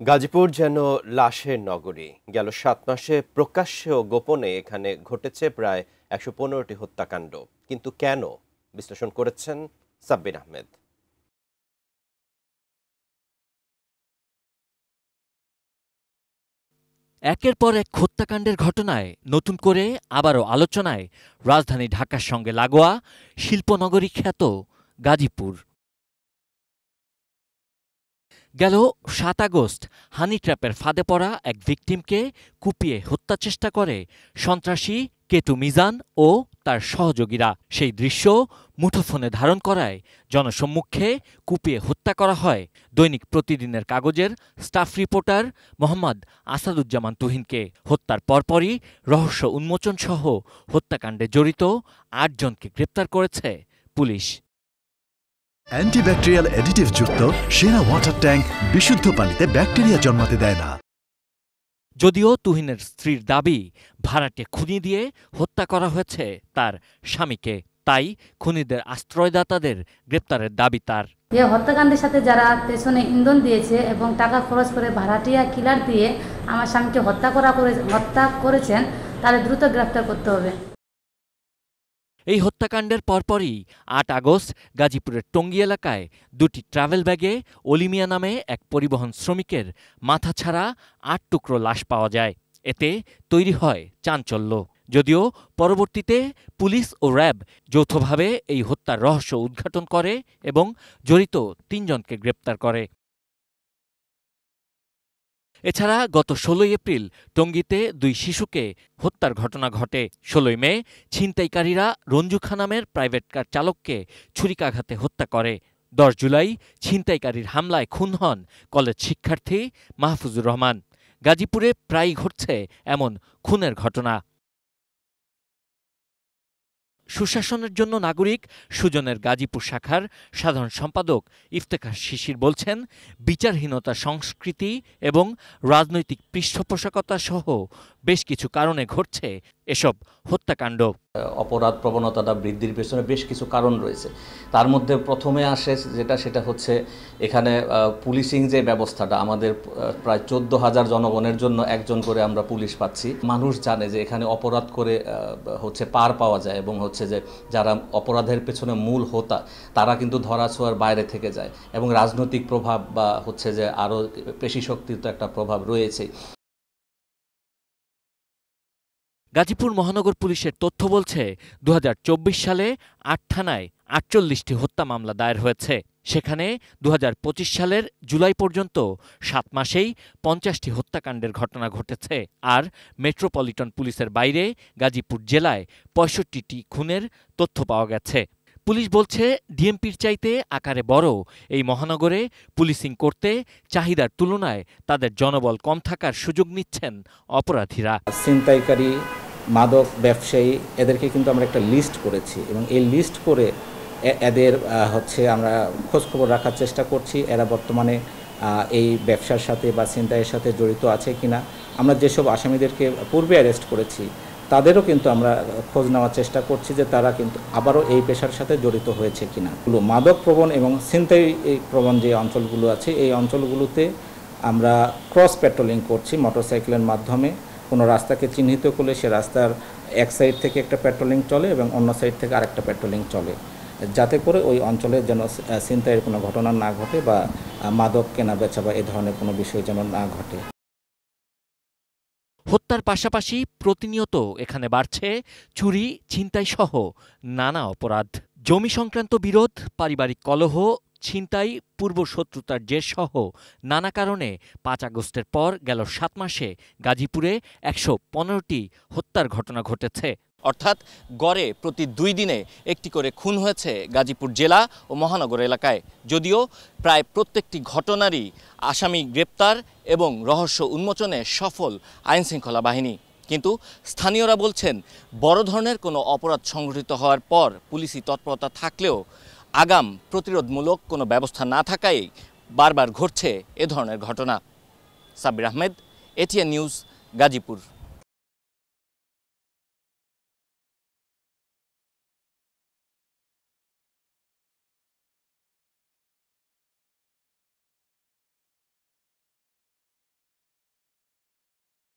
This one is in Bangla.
গাজীপুর যেন লাশের নগরী। গেল ৭ মাসে প্রকাশ্যে ও গোপনে এখানে ঘটেছে প্রায় ১১৫টি হত্যাকাণ্ড। কিন্তু কেন? বিশ্লেষণ করেছেন সাব্বির আহমেদ। একের পর এক হত্যাকাণ্ডের ঘটনায় নতুন করে আবারও আলোচনায় রাজধানী ঢাকার সঙ্গে লাগোয়া শিল্পনগরী খ্যাত গাজীপুর। গেল ৭ আগস্ট হানি ট্র্যাপের ফাঁদে পড়া এক ভিকটিমকে কুপিয়ে হত্যা চেষ্টা করে সন্ত্রাসী কেটু মিজান ও তার সহযোগীরা। সেই দৃশ্য মুঠোফোনে ধারণ করায় জনসম্মুখে কুপিয়ে হত্যা করা হয় দৈনিক প্রতিদিনের কাগজের স্টাফ রিপোর্টার মোহাম্মদ আসাদুজ্জামান তুহিনকে। হত্যার পরপরই রহস্য উন্মোচন সহ হত্যাকাণ্ডে জড়িত ৮ জনকে গ্রেপ্তার করেছে পুলিশ। অ্যান্টিব্যাকটেরিয়াল অ্যাডিটিভ যুক্ত সেরা ওয়াটার ট্যাঙ্ক বিশুদ্ধ পানিতে ব্যাকটেরিয়া জন্মাতে দেয় না। যদিও তুহিনের স্ত্রীর দাবি ভাড়াটে খুনি দিয়ে হত্যা করা হয়েছে তার স্বামীকে, তাই খুনিদের আশ্রয়দাতাদের গ্রেপ্তারের দাবি তার। এই হত্যাকাণ্ডের সাথে যারা পেছনে ইন্ধন দিয়েছে এবং টাকা খরচ করে ভাড়াটিয়া কিলার দিয়ে আমার স্বামীকে হত্যা করেছেন তাদের দ্রুত গ্রেপ্তার করতে হবে। এই হত্যাকাণ্ডের পরপরই ৮ আগস্ট গাজীপুরের টঙ্গী এলাকায় ২টি ট্রাভেল ব্যাগে অলিমিয়া নামে এক পরিবহন শ্রমিকের মাথা ছাড়া ৮ টুকরো লাশ পাওয়া যায়। এতে তৈরি হয় চাঞ্চল্য। যদিও পরবর্তীতে পুলিশ ও র্যাব যৌথভাবে এই হত্যার রহস্য উদ্ঘাটন করে এবং জড়িত ৩ জনকে গ্রেপ্তার করে। এছাড়া গত ১৬ এপ্রিল টঙ্গীতে ২ শিশুকে হত্যার ঘটনা ঘটে। ১৬ মে ছিনতাইকারীরা রঞ্জু খা নামের প্রাইভেট কার চালককে ছুরিকাঘাতে হত্যা করে। ১০ জুলাই ছিনতাইকারীর হামলায় খুন হন কলেজ শিক্ষার্থী মাহফুজুর রহমান। গাজীপুরে প্রায়ই ঘটছে এমন খুনের ঘটনা। সুশাসনের জন্য নাগরিক সুজনের গাজীপুর শাখার সাধারণ সম্পাদক ইফতেখার শিশির বলছেন, বিচারহীনতা, সংস্কৃতি এবং রাজনৈতিক পৃষ্ঠপোষকতা সহ বেশ কিছু কারণে ঘটছে এসব হত্যাকাণ্ড। অপরাধ প্রবণতাটা বৃদ্ধির পেছনে বেশ কিছু কারণ রয়েছে। তার মধ্যে প্রথমে আসে সেটা হচ্ছে এখানে পুলিশিং যে ব্যবস্থাটা, আমাদের প্রায় ১৪,০০০ জনগণের জন্য একজন করে আমরা পুলিশ পাচ্ছি। মানুষ জানে যে এখানে অপরাধ করে পার পাওয়া যায় এবং যে যারা অপরাধের পেছনে মূল হোতা তারা কিন্তু ধরাছোঁয়ার বাইরে থেকে যায় এবং রাজনৈতিক প্রভাব বা যে আরও পেশি শক্তির তো একটা প্রভাব রয়েছে। গাজীপুর মহানগর পুলিশের তথ্য বলছে ২০২৪ সালে ৮ থানায় ৪৮টি হত্যা মামলা দায়ের হয়েছে। সেখানে ২০২৫ সালের জুলাই পর্যন্ত ৭ মাসেই ৫০টি হত্যাকাণ্ডের ঘটনা ঘটেছে। আর মেট্রোপলিটন পুলিশের বাইরে গাজীপুর জেলায় ৬৫টি খুনের তথ্য পাওয়া গেছে। পুলিশ বলছে, ডিএমপির চাইতে আকারে বড় এই মহানগরে পুলিশিং করতে চাহিদার তুলনায় তাদের জনবল কম থাকার সুযোগ নিচ্ছেন অপরাধীরা। ছিনতাইকারী, মাদক ব্যবসায়ী, এদেরকে কিন্তু আমরা একটা লিস্ট করেছি এবং এই লিস্ট করে এদের আমরা খোঁজখবর রাখার চেষ্টা করছি এরা বর্তমানে এই ব্যবসার সাথে বা ছিনতাইয়ের সাথে জড়িত আছে কিনা। আমরা যেসব আসামিদেরকে পূর্বে অ্যারেস্ট করেছি তাদেরও কিন্তু আমরা খোঁজ নেওয়ার চেষ্টা করছি যে তারা কিন্তু আবারও এই পেশার সাথে জড়িত হয়েছে কিনা। মাদক প্রবণ এবং ছিনতাই প্রবণ যে অঞ্চলগুলো আছে এই অঞ্চলগুলোতে আমরা ক্রস পেট্রোলিং করছি মোটরসাইকেলের মাধ্যমে। কোনো রাস্তাকে চিহ্নিত করলে সে রাস্তার এক সাইড থেকে একটা পেট্রোলিং চলে এবং অন্য সাইড থেকে আরেকটা পেট্রোলিং চলে, যাতে করে ওই অঞ্চলে যেন ছিনতাইয়ের কোনো ঘটনা না ঘটে বা মাদক কেনা বেচা বা এ ধরনের কোনো বিষয় যেন না ঘটে। হত্যার পাশাপাশি প্রতিনিয়ত এখানে বাড়ছে চুরি, ছিনতাই সহ নানা অপরাধ। জমি সংক্রান্ত বিরোধ, পারিবারিক কলহ, ছিনতাই, পূর্বশত্রুতার জের সহ নানা কারণে ৫ আগস্টের পর গেল ৭ মাসে গাজীপুরে ১১৫টি হত্যার ঘটনা ঘটেছে। অর্থাৎ গড়ে প্রতি ২ দিনে একটি করে খুন হয়েছে গাজীপুর জেলা ও মহানগর এলাকায়। যদিও প্রায় প্রত্যেকটি ঘটনারই আসামি গ্রেপ্তার এবং রহস্য উন্মোচনে সফল আইনশৃঙ্খলা বাহিনী। কিন্তু স্থানীয়রা বলছেন, বড় ধরনের কোনো অপরাধ সংঘটিত হওয়ার পর পুলিশি তৎপরতা থাকলেও আগাম প্রতিরোধমূলক কোনো ব্যবস্থা না থাকায় বারবার ঘটছে এ ধরনের ঘটনা। Sabbir Ahmed, ATN news, Gazipur.